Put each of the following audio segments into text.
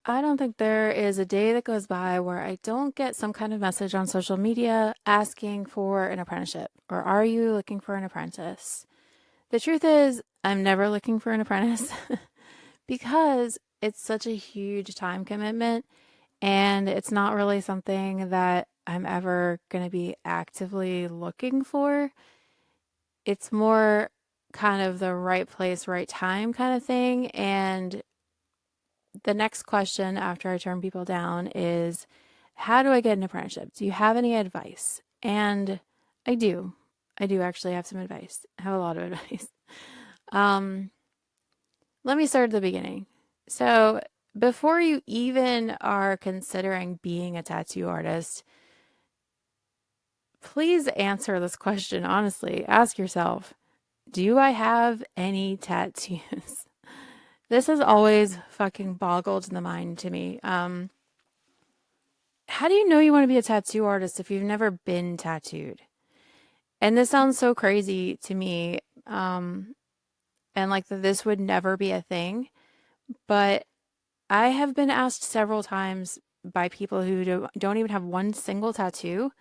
I don't think there is a day that goes by where I don't get some kind of message on social media asking for an apprenticeship or are you looking for an apprentice? The truth is, I'm never looking for an apprentice because it's such a huge time commitment and it's not really something that I'm ever going to be actively looking for. It's more kind of the right place, right time kind of thing. And the next question after I turn people down is, how do I get an apprenticeship? Do you have any advice? And I do. I do actually have some advice. I have a lot of advice. Um, Let me start at the beginning. So, before you even are considering being a tattoo artist, please answer this question honestly. Ask yourself, do I have any tattoos? This has always fucking boggled the mind to me. How do you know you want to be a tattoo artist if you've never been tattooed? And this sounds so crazy to me. And like that this would never be a thing. But I have been asked several times by people who don't even have one single tattoo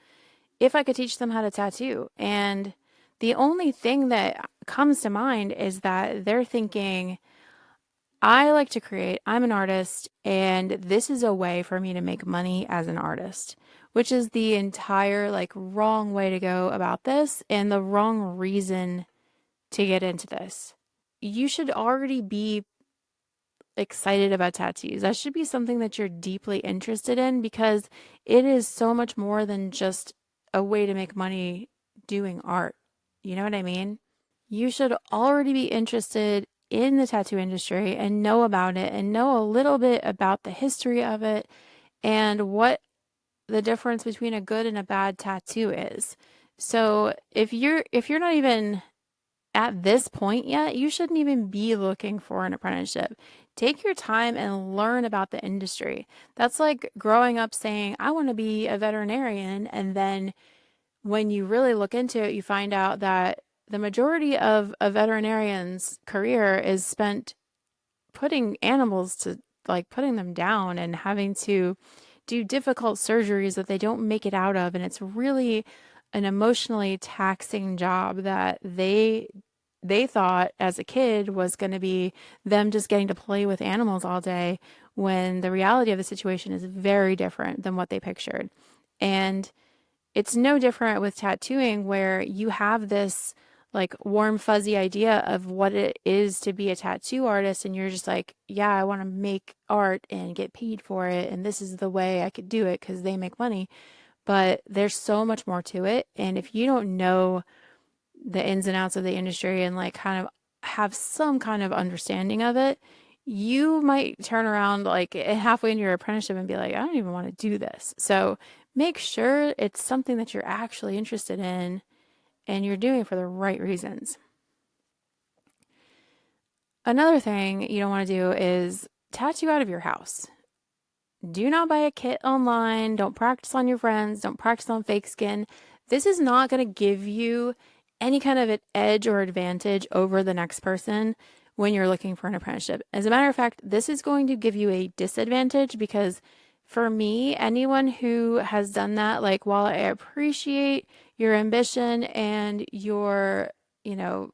if I could teach them how to tattoo. And the only thing that comes to mind is that they're thinking, I like to create, I'm an artist, and this is a way for me to make money as an artist, which is the entire like wrong way to go about this and the wrong reason to get into this. You should already be excited about tattoos. That should be something that you're deeply interested in because it is so much more than just a way to make money doing art. You know what I mean? You should already be interested in the tattoo industry and know about it and know a little bit about the history of it and what the difference between a good and a bad tattoo is. So, if you're not even at this point yet, you shouldn't even be looking for an apprenticeship. Take your time and learn about the industry. That's like growing up saying, I want to be a veterinarian. And then when you really look into it, you find out that the majority of a veterinarian's career is spent putting animals to like putting them down and having to do difficult surgeries that they don't make it out of. And it's really an emotionally taxing job that they thought as a kid was going to be them just getting to play with animals all day when the reality of the situation is very different than what they pictured. And it's no different with tattooing where you have this like warm fuzzy idea of what it is to be a tattoo artist and you're just like, yeah, I want to make art and get paid for it and this is the way I could do it cuz they make money. But there's so much more to it, and if you don't know the ins and outs of the industry and like kind of have some kind of understanding of it, you might turn around like halfway in your apprenticeship and be like, I don't even want to do this. So make sure it's something that you're actually interested in and you're doing it for the right reasons. Another thing you don't want to do is tattoo out of your house. Do not buy a kit online. Don't practice on your friends. Don't practice on fake skin. This is not going to give you any kind of an edge or advantage over the next person when you're looking for an apprenticeship. As a matter of fact, this is going to give you a disadvantage because for me, anyone who has done that, like while I appreciate your ambition and you know,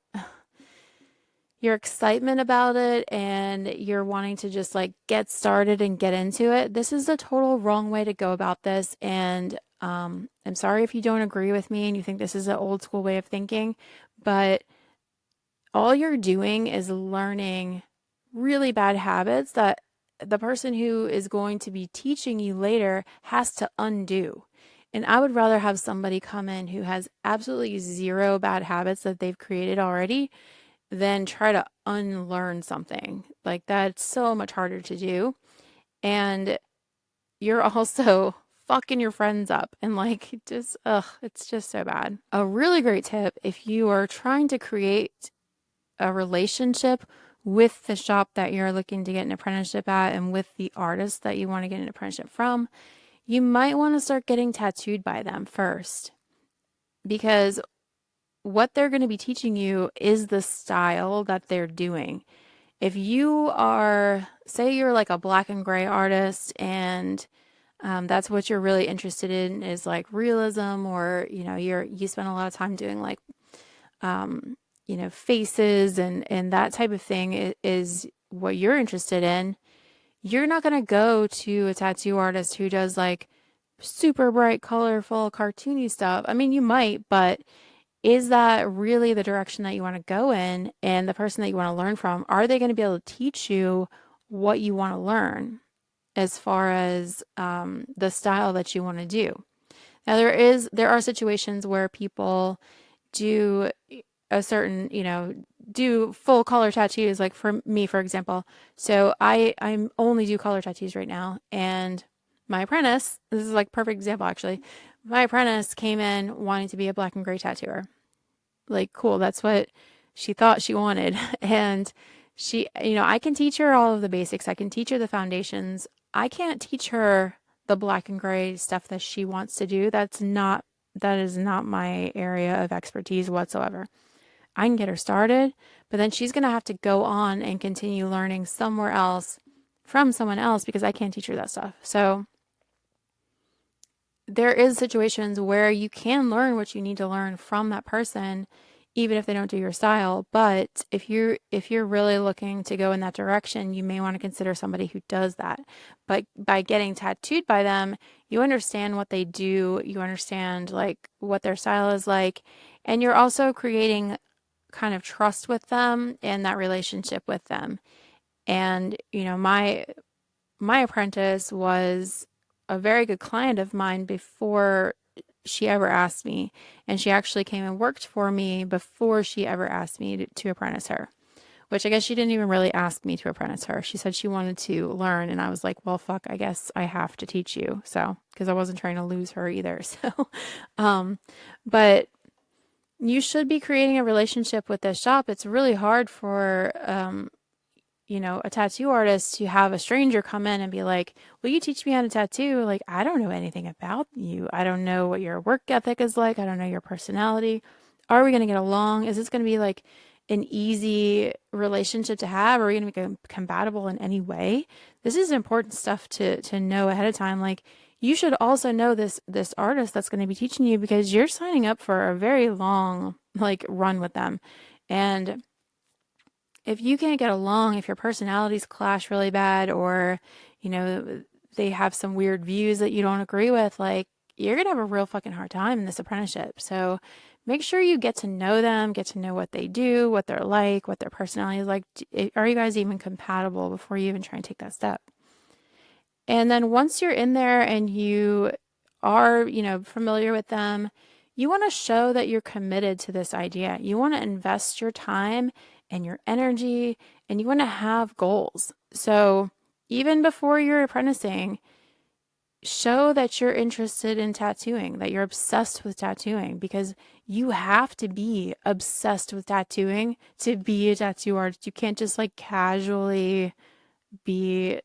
your excitement about it and you're wanting to just like get started and get into it, this is the total wrong way to go about this. And I'm sorry if you don't agree with me and you think this is an old school way of thinking, but all you're doing is learning really bad habits that the person who is going to be teaching you later has to undo. And I would rather have somebody come in who has absolutely zero bad habits that they've created already than try to unlearn something. Like that's so much harder to do. And you're also fucking your friends up and like just it's just so bad. A really great tip if you are trying to create a relationship with the shop that you're looking to get an apprenticeship at and with the artist that you want to get an apprenticeship from, you might want to start getting tattooed by them first because what they're going to be teaching you is the style that they're doing. If you are, say you're like a black and gray artist and that's what you're really interested in is like realism, or you spend a lot of time doing like faces and that type of thing is what you're interested in. You're not going to go to a tattoo artist who does like super bright, colorful, cartoony stuff. I mean, you might, but is that really the direction that you want to go in? And the person that you want to learn from, are they going to be able to teach you what you want to learn as far as the style that you want to do? Now, there are situations where people do a certain, do full color tattoos. Like for me, for example. So I'm only do color tattoos right now. And my apprentice, this is like perfect example actually. My apprentice came in wanting to be a black and gray tattooer. Like, cool, that's what she thought she wanted. And I can teach her all of the basics. I can teach her the foundations. I can't teach her the black and gray stuff that she wants to do. That is not my area of expertise whatsoever. I can get her started, but then she's going to have to go on and continue learning somewhere else from someone else because I can't teach her that stuff. So there is situations where you can learn what you need to learn from that person, even if they don't do your style. But if you're really looking to go in that direction, you may want to consider somebody who does that. But by getting tattooed by them, you understand what they do, you understand like what their style is like, and you're also creating kind of trust with them and that relationship with them. And my apprentice was a very good client of mine before she ever asked me. And she actually came and worked for me before she ever asked me to apprentice her, which I guess she didn't even really ask me to apprentice her. She said she wanted to learn. And I was like, well, fuck, I guess I have to teach you. So, because I wasn't trying to lose her either. So, but you should be creating a relationship with this shop. It's really hard for, a tattoo artist to have a stranger come in and be like, will you teach me how to tattoo? Like, I don't know anything about you. I don't know what your work ethic is like. I don't know your personality. Are we going to get along? Is this going to be like an easy relationship to have? Are we going to be compatible in any way? This is important stuff to know ahead of time. Like, you should also know this artist that's going to be teaching you because you're signing up for a very long like run with them. And if you can't get along, if your personalities clash really bad, or, you know, they have some weird views that you don't agree with, like, you're going to have a real fucking hard time in this apprenticeship. So make sure you get to know them, get to know what they do, what they're like, what their personality is like. Are you guys even compatible before you even try and take that step? And then once you're in there and you are, familiar with them, you want to show that you're committed to this idea. You want to invest your time and your energy, and you want to have goals. So even before you're apprenticing, show that you're interested in tattooing, that you're obsessed with tattooing, because you have to be obsessed with tattooing to be a tattoo artist. You can't just like casually be,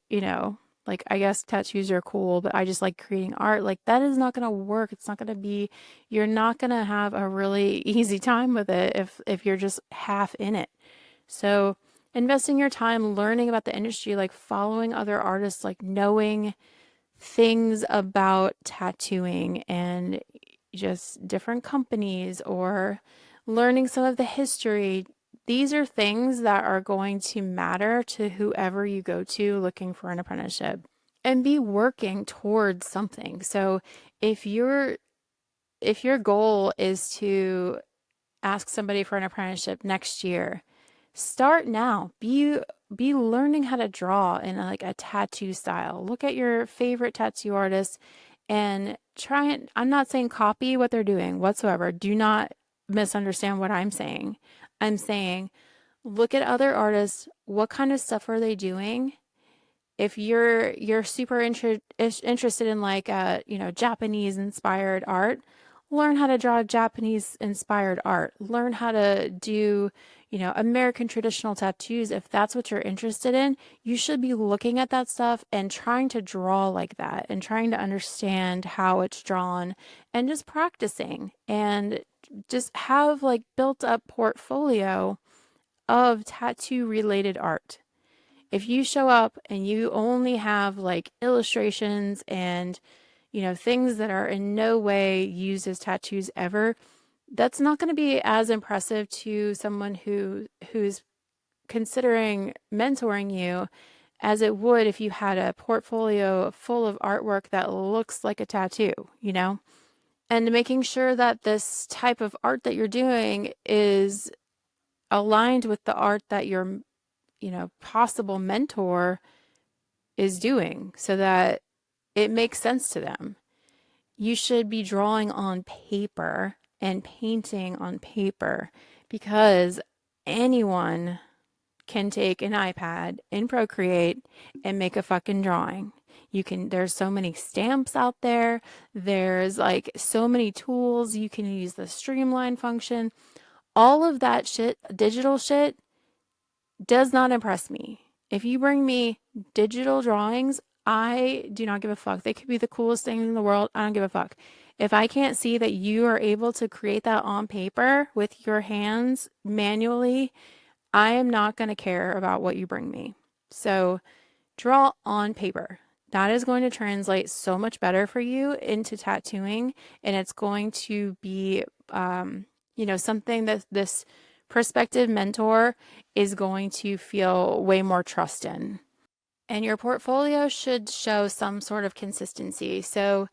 like, I guess tattoos are cool, but I just like creating art. Like, that is not going to work. It's not going to be, you're not going to have a really easy time with it if you're just half in it. So, investing your time learning about the industry, like following other artists, like knowing things about tattooing and just different companies, or learning some of the history. These are things that are going to matter to whoever you go to looking for an apprenticeship, and be working towards something. So if your goal is to ask somebody for an apprenticeship next year, start now. Be learning how to draw in like a tattoo style. Look at your favorite tattoo artists and try and, I'm not saying copy what they're doing whatsoever. Do not misunderstand what I'm saying. I'm saying look at other artists. What kind of stuff are they doing? If you're super interested in like Japanese inspired art, learn how to draw Japanese inspired art. Learn how to do American traditional tattoos. If that's what you're interested in, you should be looking at that stuff and trying to draw like that and trying to understand how it's drawn and just practicing and just have like built up portfolio of tattoo related art. If you show up and you only have like illustrations and, things that are in no way used as tattoos ever, that's not going to be as impressive to someone who's considering mentoring you as it would if you had a portfolio full of artwork that looks like a tattoo, you know? And making sure that this type of art that you're doing is aligned with the art that your, possible mentor is doing so that it makes sense to them. You should be drawing on paper and painting on paper because anyone can take an iPad and Procreate and make a fucking drawing. There's so many stamps out there. There's like so many tools. You can use the streamline function. All of that shit, digital shit, does not impress me. If you bring me digital drawings, I do not give a fuck. They could be the coolest thing in the world. I don't give a fuck. If I can't see that you are able to create that on paper with your hands manually, I am not going to care about what you bring me. So draw on paper. That is going to translate so much better for you into tattooing, and it's going to be, something that this prospective mentor is going to feel way more trust in. And your portfolio should show some sort of consistency. So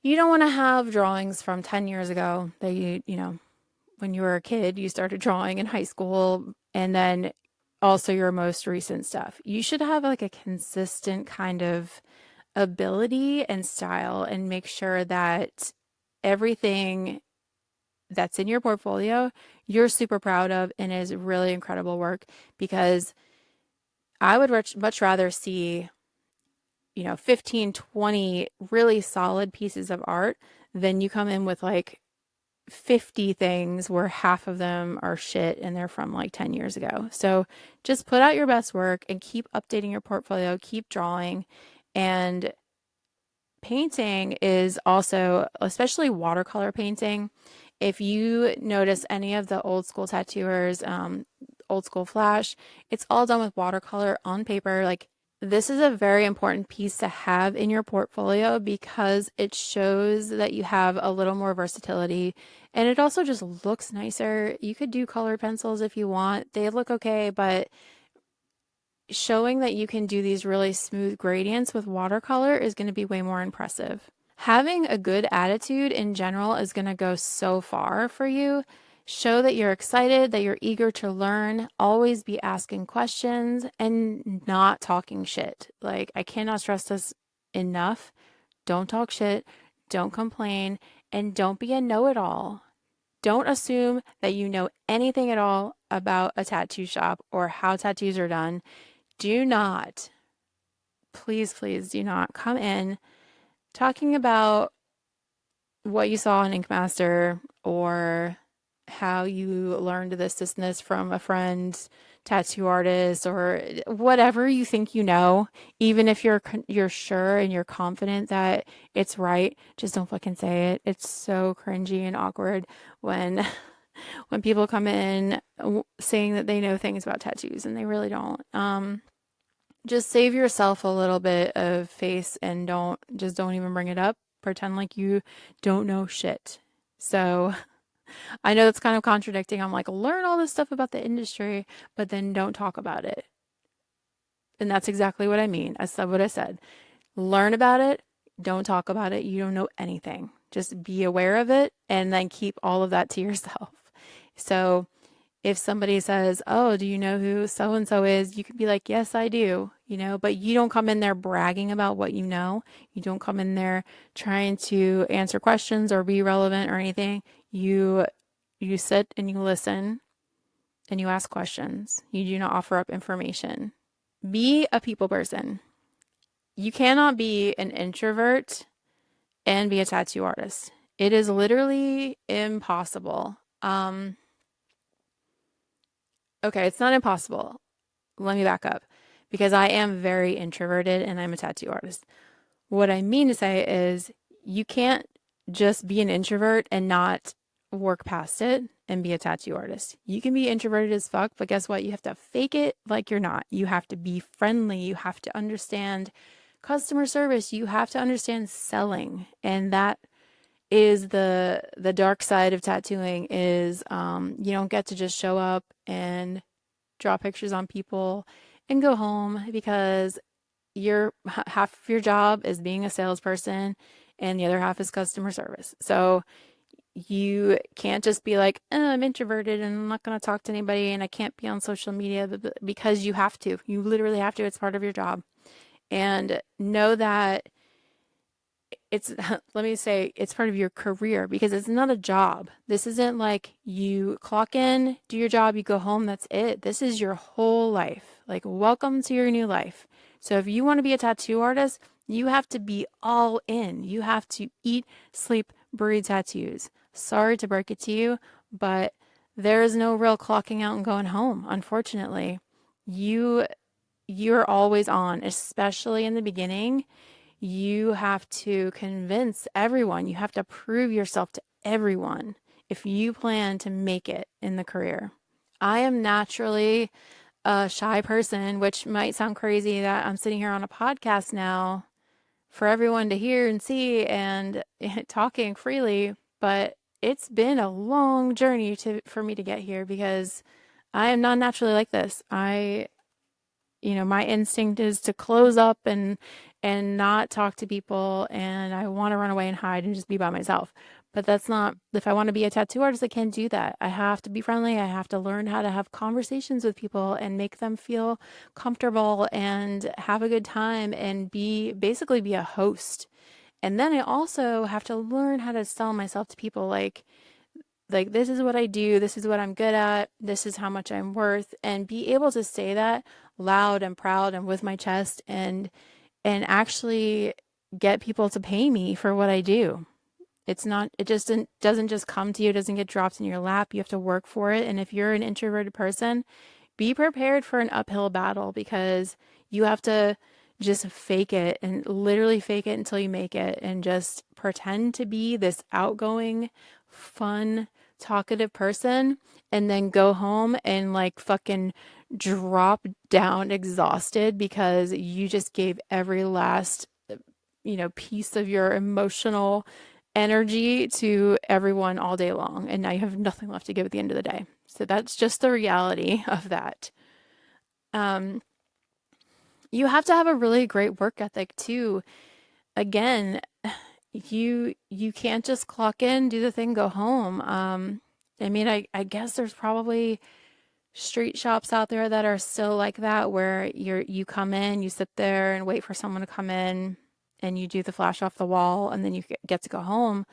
you don't want to have drawings from 10 years ago that when you were a kid, you started drawing in high school, and then also your most recent stuff. You should have like a consistent kind of ability and style and make sure that everything that's in your portfolio you're super proud of and is really incredible work, because I would much rather see 15, 20 really solid pieces of art than you come in with like 50 things where half of them are shit and they're from like 10 years ago. So just put out your best work and keep updating your portfolio, keep drawing. And painting is also, especially watercolor painting. If you notice any of the old school tattooers, old school flash, it's all done with watercolor on paper. Like, this is a very important piece to have in your portfolio because it shows that you have a little more versatility, and it also just looks nicer. You could do colored pencils if you want. They look okay, but showing that you can do these really smooth gradients with watercolor is going to be way more impressive. Having a good attitude in general is going to go so far for you. Show that you're excited, that you're eager to learn, always be asking questions and not talking shit. Like, I cannot stress this enough. Don't talk shit, don't complain, and don't be a know-it-all. Don't assume that you know anything at all about a tattoo shop or how tattoos are done. Do not, please, please do not come in talking about what you saw on Ink Master or how you learned this and this from a friend, tattoo artist, or whatever you think you know. Even if you're sure and you're confident that it's right, just don't fucking say it. It's so cringy and awkward when when people come in saying that they know things about tattoos and they really don't. Just save yourself a little bit of face and don't even bring it up. Pretend like you don't know shit. So I know that's kind of contradicting. I'm like, learn all this stuff about the industry, but then don't talk about it. And that's exactly what I mean. I said what I said. Learn about it, don't talk about it. You don't know anything. Just be aware of it and then keep all of that to yourself. So if somebody says, "Oh, do you know who so and so is?" you could be like, "Yes, I do," but you don't come in there bragging about what you know. You don't come in there trying to answer questions or be relevant or anything. You sit and you listen and you ask questions. You do not offer up information. Be a people person. You cannot be an introvert and be a tattoo artist. It is literally impossible. Okay, it's not impossible. Let me back up because I am very introverted and I'm a tattoo artist. What I mean to say is you can't just be an introvert and not work past it and be a tattoo artist. You can be introverted as fuck, but guess what? You have to fake it like you're not. You have to be friendly. You have to understand customer service. You have to understand selling. And that is the dark side of tattooing is you don't get to just show up and draw pictures on people and go home because half of your job is being a salesperson and the other half is customer service. So you can't just be like, I'm introverted and I'm not going to talk to anybody and I can't be on social media because you have to. You literally have to. It's part of your job. And know that it's, let me say, it's part of your career because it's not a job. This isn't like you clock in, do your job, you go home, that's it. This is your whole life. Like, welcome to your new life. So if you want to be a tattoo artist, you have to be all in. You have to eat, sleep, breathe tattoos. Sorry to break it to you, but there is no real clocking out and going home, unfortunately. You you're always on, especially in the beginning. You have to convince everyone. You have to prove yourself to everyone if you plan to make it in the career. I am naturally a shy person, which might sound crazy that I'm sitting here on a podcast now for everyone to hear and see and talking freely, but it's been a long journey for me to get here because I am not naturally like this. My instinct is to close up and not talk to people, and I want to run away and hide and just be by myself. But that's not, if I want to be a tattoo artist, I can't do that. I have to be friendly. I have to learn how to have conversations with people and make them feel comfortable and have a good time and basically be a host. And then I also have to learn how to sell myself to people like this is what I do, this is what I'm good at, this is how much I'm worth, and be able to say that loud and proud and with my chest and actually get people to pay me for what I do. It just doesn't just come to you, it doesn't get dropped in your lap. You have to work for it. And if you're an introverted person, be prepared for an uphill battle because you have to just fake it and literally fake it until you make it and just pretend to be this outgoing, fun, talkative person and then go home and like fucking drop down exhausted because you just gave every last, piece of your emotional energy to everyone all day long. And now you have nothing left to give at the end of the day. So that's just the reality of that. Um, you have to have a really great work ethic too. Again, you can't just clock in, do the thing, go home. I mean, I guess there's probably street shops out there that are still like that, where you come in, you sit there and wait for someone to come in, and you do the flash off the wall, and then you get to go home.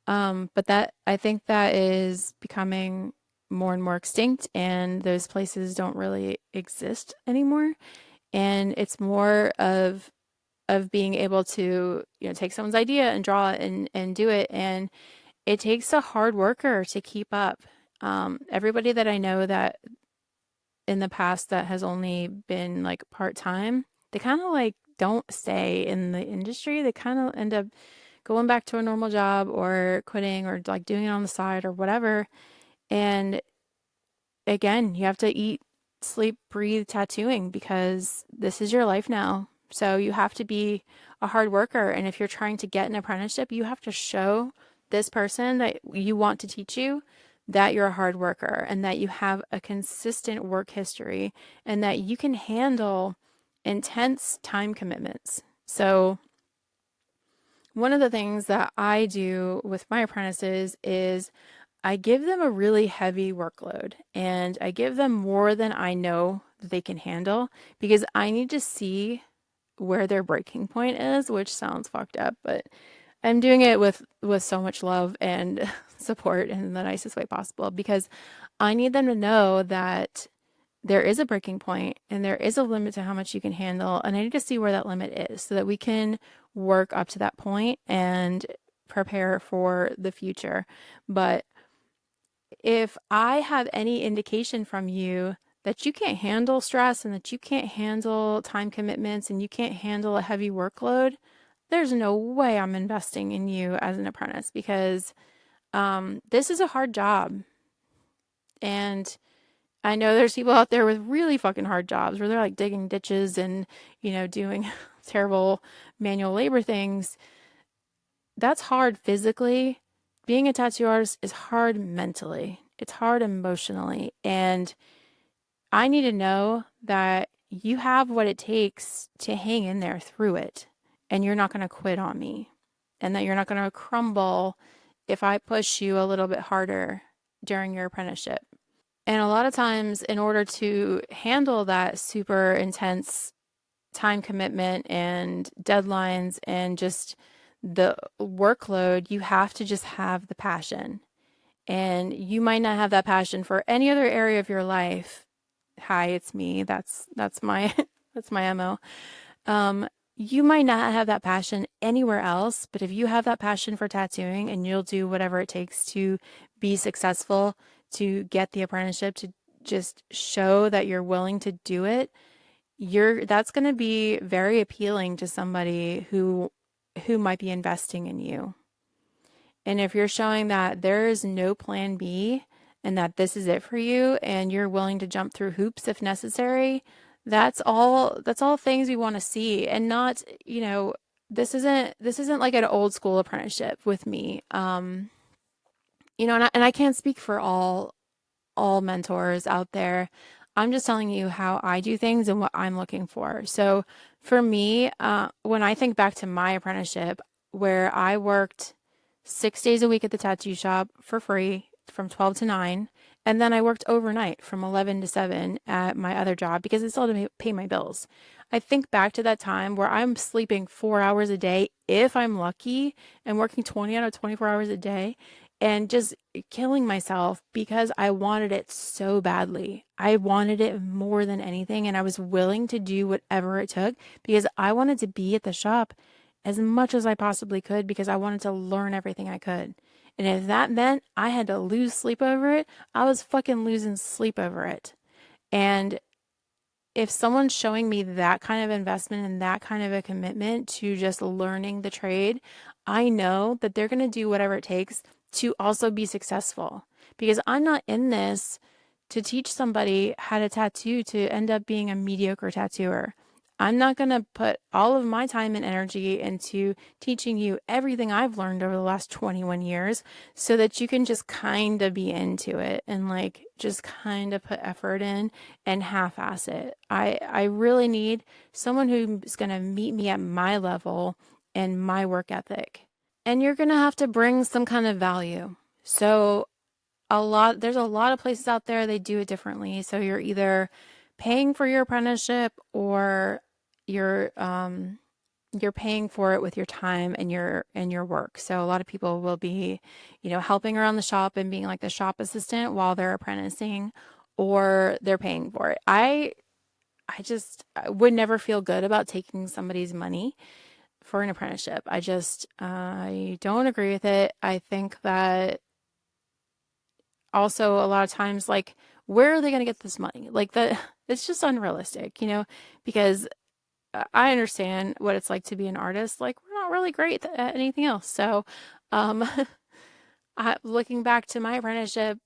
But that I think that is becoming more and more extinct, and those places don't really exist anymore. And it's more of being able to, take someone's idea and draw it and do it. And it takes a hard worker to keep up. Everybody that I know that in the past that has only been like part-time, they kind of like don't stay in the industry. They kind of end up going back to a normal job or quitting or like doing it on the side or whatever. And again, you have to eat, sleep, breathe tattooing because this is your life now. So you have to be a hard worker. And if you're trying to get an apprenticeship, you have to show this person that you want to teach you that you're a hard worker and that you have a consistent work history and that you can handle intense time commitments. So one of the things that I do with my apprentices is I give them a really heavy workload and I give them more than I know that they can handle because I need to see where their breaking point is, which sounds fucked up, but I'm doing it with so much love and support in the nicest way possible because I need them to know that there is a breaking point and there is a limit to how much you can handle, and I need to see where that limit is so that we can work up to that point and prepare for the future. But if I have any indication from you that you can't handle stress and that you can't handle time commitments and you can't handle a heavy workload, there's no way I'm investing in you as an apprentice because this is a hard job. And I know there's people out there with really fucking hard jobs where they're like digging ditches and, doing terrible manual labor things. That's hard physically. Being a tattoo artist is hard mentally. It's hard emotionally. And I need to know that you have what it takes to hang in there through it. And you're not going to quit on me. And that you're not going to crumble if I push you a little bit harder during your apprenticeship. And a lot of times, in order to handle that super intense time commitment and deadlines and just the workload, you have to just have the passion. And you might not have that passion for any other area of your life. Hi, it's me. That's my that's my MO. Um, you might not have that passion anywhere else, but if you have that passion for tattooing and you'll do whatever it takes to be successful, to get the apprenticeship, to just show that you're willing to do it, that's going to be very appealing to somebody who might be investing in you. And if you're showing that there is no plan B and that this is it for you and you're willing to jump through hoops if necessary, that's all things we want to see. And not, this isn't like an old school apprenticeship with me. And I can't speak for all mentors out there. I'm just telling you how I do things and what I'm looking for. So for me, when I think back to my apprenticeship, where I worked 6 days a week at the tattoo shop for free from 12 to 9, and then I worked overnight from 11 to 7 at my other job because it still had to pay my bills. I think back to that time where I'm sleeping 4 hours a day, if I'm lucky, and working 20 out of 24 hours a day and just killing myself because I wanted it so badly. I wanted it more than anything, and I was willing to do whatever it took because I wanted to be at the shop as much as I possibly could because I wanted to learn everything I could. And if that meant I had to lose sleep over it, I was fucking losing sleep over it. And if someone's showing me that kind of investment and that kind of a commitment to just learning the trade, I know that they're going to do whatever it takes to also be successful. Because I'm not in this to teach somebody how to tattoo to end up being a mediocre tattooer. I'm not going to put all of my time and energy into teaching you everything I've learned over the last 21 years so that you can just kind of be into it and like just kind of put effort in and half-ass it. I really need someone who's going to meet me at my level and my work ethic. And you're going to have to bring some kind of value. So there's a lot of places out there they do it differently. So you're either paying for your apprenticeship or you're you're paying for it with your time and your work. So a lot of people will be, helping around the shop and being like the shop assistant while they're apprenticing, or they're paying for it. I would never feel good about taking somebody's money for an apprenticeship. I don't agree with it. I think that also a lot of times, like, where are they going to get this money? Like, it's just unrealistic, because I understand what it's like to be an artist. Like, we're not really great at anything else. So, um, looking back to my apprenticeship,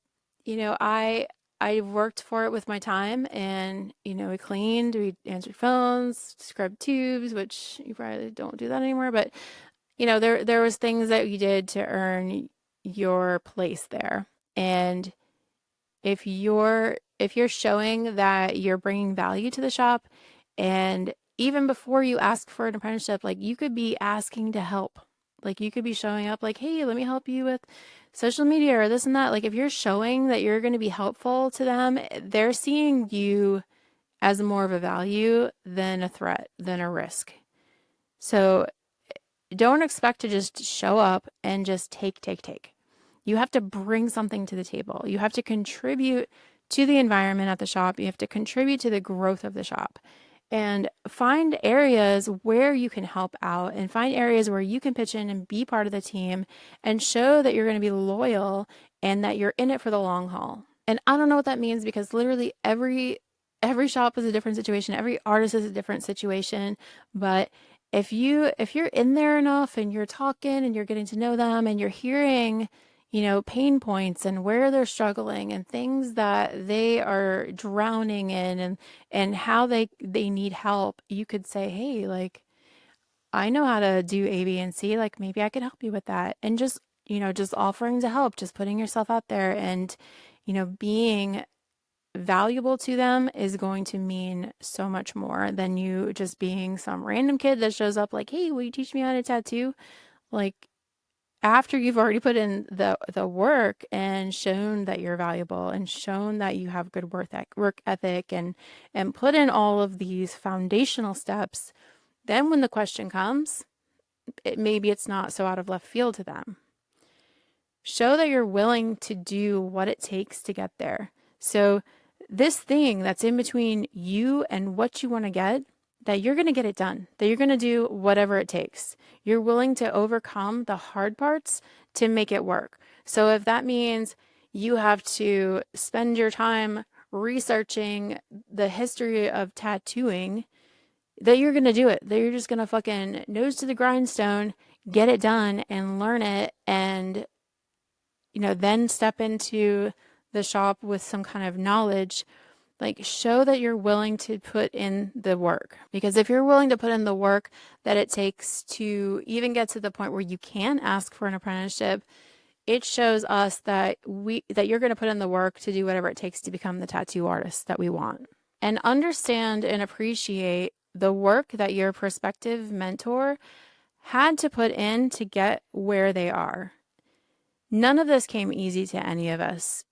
I worked for it with my time, and we cleaned, we answered phones, scrubbed tubes, which you probably don't do that anymore. But there was things that you did to earn your place there, and if you're showing that you're bringing value to the shop, and even before you ask for an apprenticeship, like, you could be asking to help. Like, you could be showing up like, hey, let me help you with social media or this and that. Like, if you're showing that you're going to be helpful to them, they're seeing you as more of a value than a threat, than a risk. So don't expect to just show up and just take. You have to bring something to the table. You have to contribute to the environment at the shop. You have to contribute to the growth of the shop, and find areas where you can help out, and find areas where you can pitch in and be part of the team and show that you're going to be loyal and that you're in it for the long haul. And I don't know what that means because literally every shop is a different situation. Every artist is a different situation, but if you're in there enough and you're talking and you're getting to know them and you're hearing, pain points and where they're struggling and things that they are drowning in, and how they need help. You could say, hey, like, I know how to do A, B, and C. Like, maybe I could help you with that. And just offering to help, just putting yourself out there and, being valuable to them is going to mean so much more than you just being some random kid that shows up like, hey, will you teach me how to tattoo? Like, after you've already put in the work and shown that you're valuable and shown that you have good work ethic, and put in all of these foundational steps, then when the question comes, maybe it's not so out of left field to them. Show that you're willing to do what it takes to get there. So this thing that's in between you and what you want to get, that you're going to get it done, that you're going to do whatever it takes. You're willing to overcome the hard parts to make it work. So if that means you have to spend your time researching the history of tattooing, that you're going to do it, that you're just going to fucking nose to the grindstone, get it done and learn it, and then step into the shop with some kind of knowledge. Like, show that you're willing to put in the work. Because if you're willing to put in the work that it takes to even get to the point where you can ask for an apprenticeship, it shows us that you're going to put in the work to do whatever it takes to become the tattoo artist that we want. And understand and appreciate the work that your prospective mentor had to put in to get where they are. None of this came easy to any of us,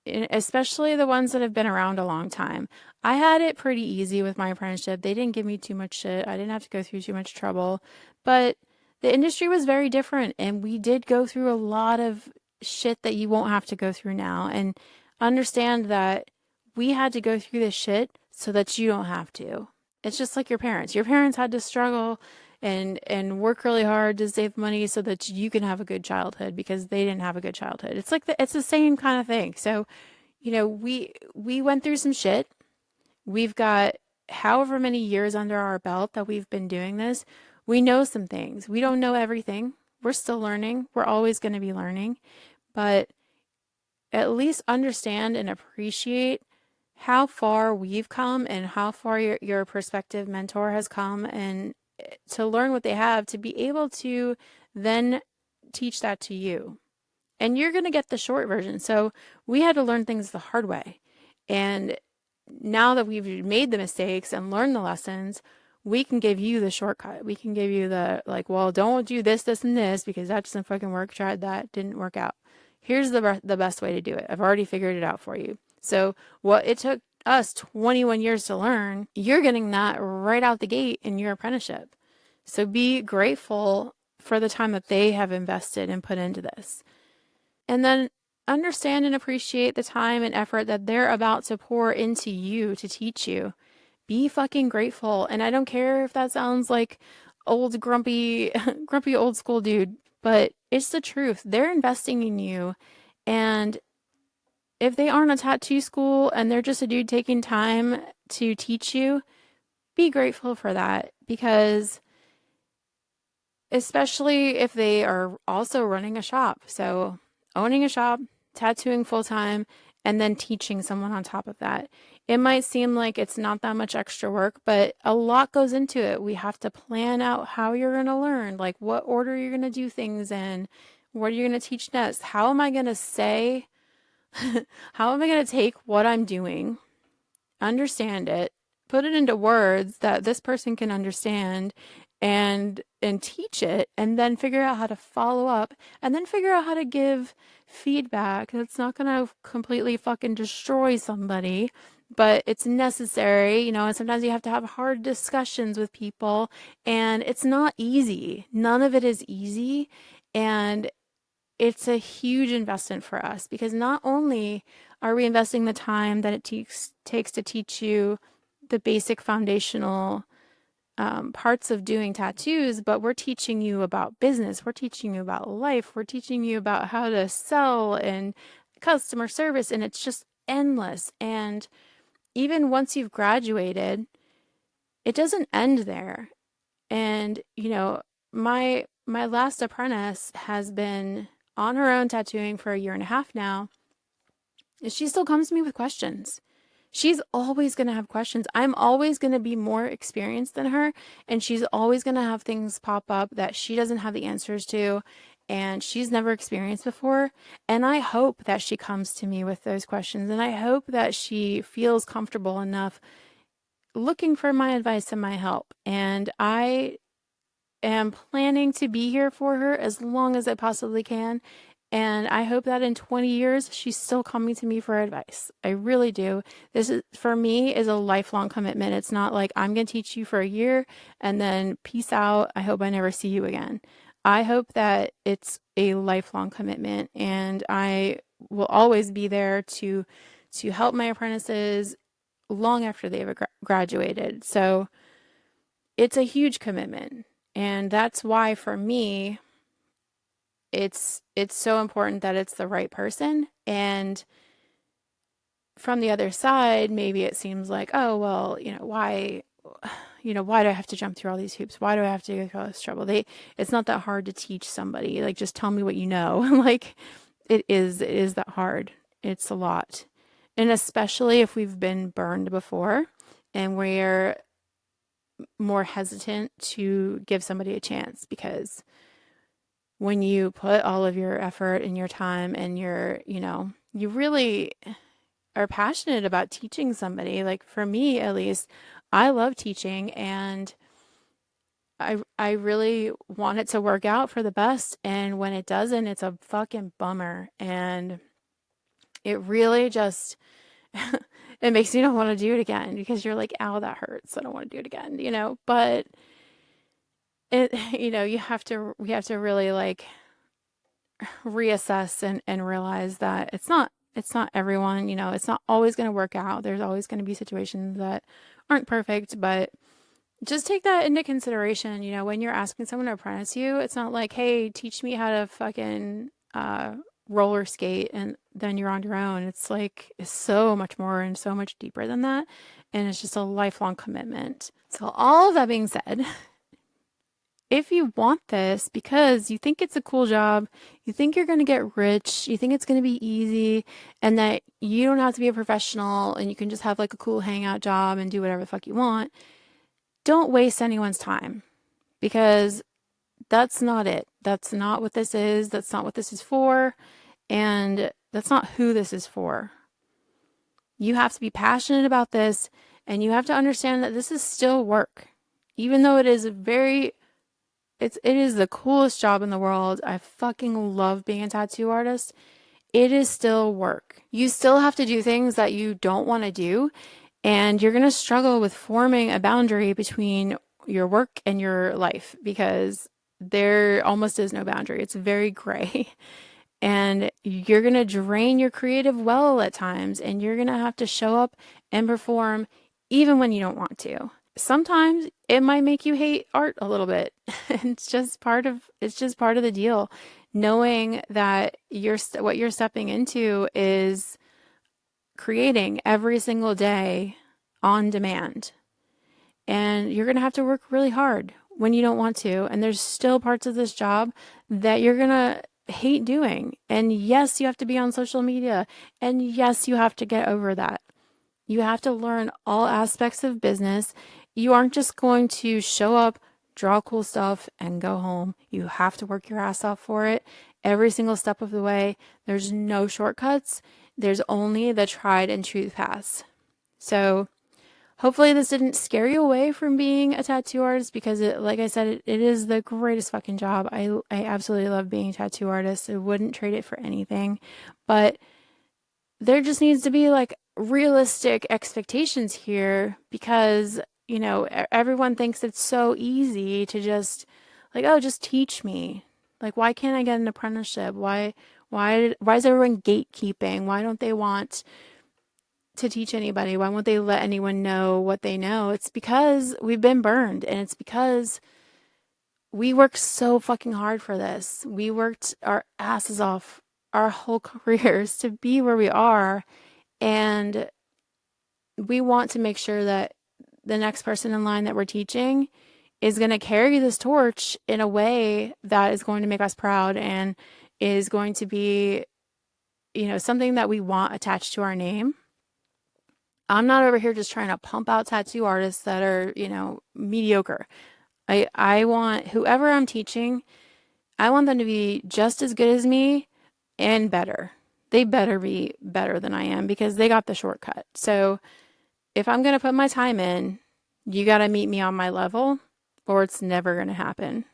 especially the ones that have been around a long time. I had it pretty easy with my apprenticeship. They didn't give me too much shit. I didn't have to go through too much trouble. But the industry was very different, and we did go through a lot of shit that you won't have to go through now. And understand that we had to go through this shit so that you don't have to. It's just like your parents. Your parents had to struggle and work really hard to save money so that you can have a good childhood because they didn't have a good childhood. It's the same kind of thing. So, we went through some shit. We've got however many years under our belt that we've been doing this. We know some things. We don't know everything. We're still learning. We're always going to be learning, but at least understand and appreciate how far we've come and how far your prospective mentor has come, and to learn what they have, to be able to then teach that to you. And you're going to get the short version. So we had to learn things the hard way. And now that we've made the mistakes and learned the lessons, we can give you the shortcut. We can give you the, like, well, don't do this, this, and this because that doesn't fucking work. Tried that, didn't work out. Here's the best way to do it. I've already figured it out for you. So what it took us 21 years to learn, you're getting that right out the gate in your apprenticeship. So be grateful for the time that they have invested and put into this. And then understand and appreciate the time and effort that they're about to pour into you to teach you. Be fucking grateful. And I don't care if that sounds like old grumpy grumpy old school dude, but it's the truth. They're investing in you. And if they aren't a tattoo school and they're just a dude taking time to teach you, be grateful for that, because especially if they are also running a shop. So owning a shop, tattooing full time, and then teaching someone on top of that. It might seem like it's not that much extra work, but a lot goes into it. We have to plan out how you're going to learn, like what order you're going to do things in, what are you going to teach next? How am I going to say, how am I going to take what I'm doing, understand it, put it into words that this person can understand, and teach it, and then figure out how to follow up, and then figure out how to give feedback that's not going to completely fucking destroy somebody, but it's necessary, and sometimes you have to have hard discussions with people, and it's not easy. None of it is easy, and it's a huge investment for us, because not only are we investing the time that it takes to teach you the basic foundational parts of doing tattoos, but we're teaching you about business. We're teaching you about life. We're teaching you about how to sell and customer service, and it's just endless. And even once you've graduated, it doesn't end there. And my last apprentice has been on her own tattooing for a year and a half now, is she still comes to me with questions. She's always going to have questions. I'm always going to be more experienced than her, and she's always going to have things pop up that she doesn't have the answers to and she's never experienced before. And I hope that she comes to me with those questions, and I hope that she feels comfortable enough looking for my advice and my help. And I am planning to be here for her as long as I possibly can. And I hope that in 20 years, she's still coming to me for advice. I really do. This is, for me, is a lifelong commitment. It's not like I'm going to teach you for a year and then peace out. I hope I never see you again. I hope that it's a lifelong commitment, and I will always be there to help my apprentices long after they've graduated. So it's a huge commitment. And that's why for me, it's so important that it's the right person. And from the other side, maybe it seems like, oh, well, why do I have to jump through all these hoops? Why do I have to go through all this trouble? It's not that hard to teach somebody. Like, just tell me what you know. Like, it is that hard. It's a lot. And especially if we've been burned before and we're more hesitant to give somebody a chance, because when you put all of your effort and your time and you really are passionate about teaching somebody. Like, for me, at least, I love teaching, and I really want it to work out for the best. And when it doesn't, it's a fucking bummer. And it really just, it makes you not want to do it again, because you're like, ow, that hurts. I don't want to do it again. But we have to really like reassess and realize that it's not everyone, it's not always going to work out. There's always going to be situations that aren't perfect, but just take that into consideration. When you're asking someone to apprentice you, it's not like, hey, teach me how to fucking roller skate and then you're on your own. It's like, it's so much more and so much deeper than that. And it's just a lifelong commitment. So all of that being said, if you want this because you think it's a cool job, you think you're going to get rich, you think it's going to be easy, and that you don't have to be a professional and you can just have like a cool hangout job and do whatever the fuck you want, don't waste anyone's time, because that's not it. That's not what this is. That's not what this is for. And that's not who this is for. You have to be passionate about this, and you have to understand that this is still work. Even though it is it is the coolest job in the world. I fucking love being a tattoo artist. It is still work. You still have to do things that you don't want to do, and you're going to struggle with forming a boundary between your work and your life, because there almost is no boundary. It's very gray. And you're going to drain your creative well at times, and you're going to have to show up and perform even when you don't want to. Sometimes it might make you hate art a little bit. It's just part of the deal. Knowing that what you're stepping into is creating every single day on demand. And you're going to have to work really hard when you don't want to. And there's still parts of this job that you're going to hate doing. And yes, you have to be on social media. And yes, you have to get over that. You have to learn all aspects of business. You aren't just going to show up, draw cool stuff, and go home. You have to work your ass off for it every single step of the way. There's no shortcuts. There's only the tried and true paths. So hopefully this didn't scare you away from being a tattoo artist, because like I said, it is the greatest fucking job. I absolutely love being a tattoo artist. I wouldn't trade it for anything. But there just needs to be like realistic expectations here, because everyone thinks it's so easy to just like, oh, just teach me. Like, why can't I get an apprenticeship? Why is everyone gatekeeping? Why don't they want to teach anybody? Why won't they let anyone know what they know? It's because we've been burned, and it's because we worked so fucking hard for this. We worked our asses off our whole careers to be where we are, and we want to make sure that the next person in line that we're teaching is going to carry this torch in a way that is going to make us proud. And is going to be, something that we want attached to our name. I'm not over here just trying to pump out tattoo artists that are, mediocre. I want whoever I'm teaching, I want them to be just as good as me and better. They better be better than I am because they got the shortcut. So if I'm going to put my time in, you got to meet me on my level or it's never going to happen.